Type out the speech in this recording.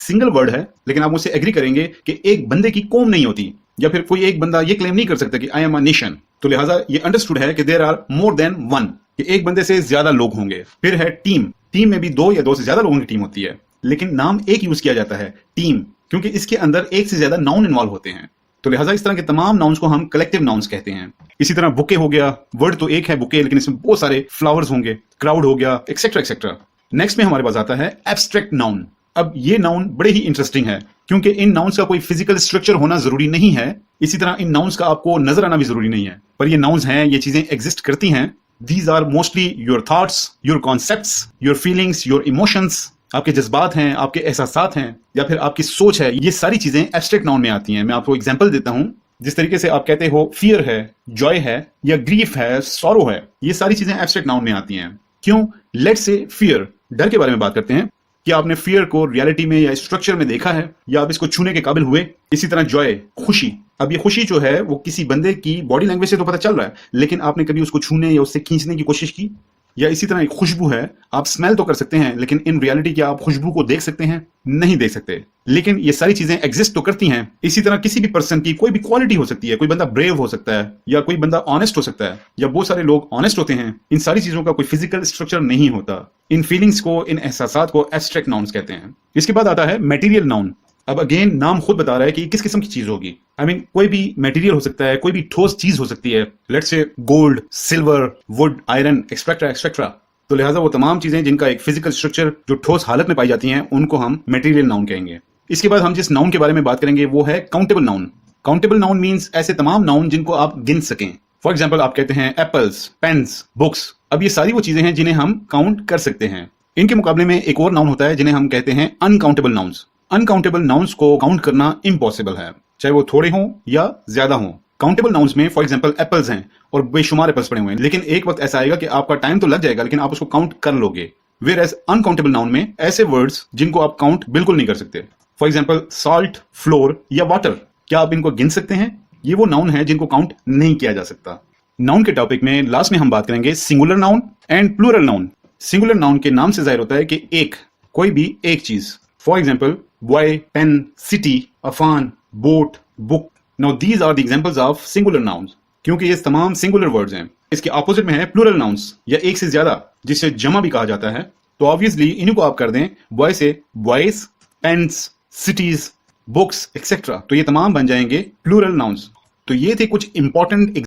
Single word है, लेकिन आप मुझसे एग्री करेंगे कि एक बंदे की कौम नहीं होती, या फिर कोई एक बंदा ये क्लेम नहीं कर सकता कि आई एम अ नेशन। तो लिहाजा ये अंडरस्टूड है कि there are more than one, कि एक बंदे से ज्यादा लोग होंगे। फिर है टीम। टीम में भी दो या दो से ज्यादा लोगों की टीम होती है, लेकिन नाम एक यूज किया जाता है, टीम, क्योंकि इसके अंदर एक से ज्यादा नाउन इन्वॉल्व होते हैं। तो लिहाजा इस तरह के तमाम नाउन्स को हम कलेक्टिव नाउन्स कहते हैं। इसी तरह बुके हो गया, वर्ड तो एक है बुके, लेकिन इसमें बहुत सारे फ्लावर्स होंगे। क्राउड हो गया, एक्सेट्रा एक्सेट्रा। नेक्स्ट में हमारे पास आता है एब्स्ट्रैक्ट नाउन। अब ये नाउन बड़े ही इंटरेस्टिंग है, क्योंकि इन नाउन्स का कोई फिजिकल स्ट्रक्चर होना जरूरी नहीं है। इसी तरह इन नाउन्स का आपको नजर आना भी जरूरी नहीं है, पर ये नाउन्स हैं, ये चीजें एग्जिस्ट करती हैं। These are mostly your thoughts, your concepts, your feelings, your emotions. आपके जज्बात हैं, आपके एहसासात हैं, या फिर आपकी सोच है। ये सारी चीजें एब्स्ट्रैक्ट नाउन में आती हैं। मैं आपको एग्जांपल देता हूं। जिस तरीके से आप कहते हो फियर है, जॉय है, या ग्रीफ है, सॉरो है, ये सारी चीजें एब्स्ट्रैक्ट नाउन में आती हैं। क्यों? लेट्स से फियर, डर के बारे में बात करते हैं। कि आपने फियर को रियलिटी में या स्ट्रक्चर में देखा है, या आप इसको छूने के काबिल हुए? इसी तरह जॉय, खुशी। अब ये खुशी जो है वो किसी बंदे की बॉडी लैंग्वेज से तो पता चल रहा है, लेकिन आपने कभी उसको छूने या उससे खींचने की कोशिश की? या इसी तरह एक खुशबू है, आप स्मेल तो कर सकते हैं, लेकिन इन रियलिटी क्या आप खुशबू को देख सकते हैं? नहीं देख सकते। लेकिन ये सारी चीजें एग्जिस्ट तो करती हैं। इसी तरह किसी भी पर्सन की कोई भी क्वालिटी हो सकती है। कोई बंदा ब्रेव हो सकता है, या कोई बंदा ऑनेस्ट हो सकता है, या बहुत सारे लोग ऑनेस्ट होते हैं। इन सारी चीजों का कोई फिजिकल स्ट्रक्चर नहीं होता। इन फीलिंग्स को, इन एहसासात को एब्स्ट्रैक्ट नाउन्स कहते हैं। इसके बाद आता है मटेरियल नाउन। अब अगेन नाम खुद बता रहा है कि किस किस्म की चीज होगी। आई मीन कोई भी मटेरियल हो सकता है, कोई भी ठोस चीज हो सकती है। Let's say gold, silver, would, iron, etcetera etcetera. तो लिहाजा वो तमाम चीजें जिनका एक फिजिकल स्ट्रक्चर जो ठोस हालत में पाई जाती हैं, उनको हम मटेरियल नाउन कहेंगे। इसके बाद हम जिस नाउन के बारे में बात करेंगे वो है countable noun. Countable noun means ऐसे तमाम नाउन जिनको आप गिन सकें। फॉर एग्जांपल आप कहते हैं एप्पल्स, पेन्स, बुक्स। अब ये सारी वो चीजें हैं जिन्हें हम काउंट कर सकते हैं। इनके मुकाबले में एक और नाउन होता है जिन्हें हम कहते हैं अनकाउंटेबल नाउन्स। अनकाउंटेबल नाउन्स को काउंट करना इम्पॉसिबल है, चाहे वो थोड़े हों या ज्यादा हों। काउंटेबल नाउन्स में फॉर एग्जांपल एप्पल्स हैं और बेशुमार एप्पल्स पड़े हुए हैं, लेकिन एक वक्त ऐसा आएगा कि आपका टाइम तो लग जाएगा, लेकिन आप उसको काउंट कर लोगे। वेयरएज अनकाउंटेबल नाउन में ऐसे वर्ड्स जिनको आप काउंट बिल्कुल नहीं कर सकते। फॉर एग्जांपल सॉल्ट, फ्लोर या वाटर, क्या आप इनको गिन सकते हैं? ये वो नाउन है जिनको काउंट नहीं किया जा सकता। नाउन के टॉपिक में लास्ट में हम बात करेंगे singular noun and plural noun. Singular noun के नाम से जाहिर होता है कि एक, कोई भी एक चीज। For example boy, pen, city, Afan, boat, book. Now these are the examples of singular nouns, क्योंकि ये तमाम सिंगुलर वर्ड्स हैं। इसके ऑपोजिट में है प्लूरल नाउन्स, या एक से ज्यादा, जिसे जमा भी कहा जाता है। तो ऑब्वियसली इन्हीं को आप कर दें बॉय से boys, pens, cities, books etcetera, तो ये तमाम बन जाएंगे प्लूरल नाउन्स। तो ये थे कुछ इंपॉर्टेंट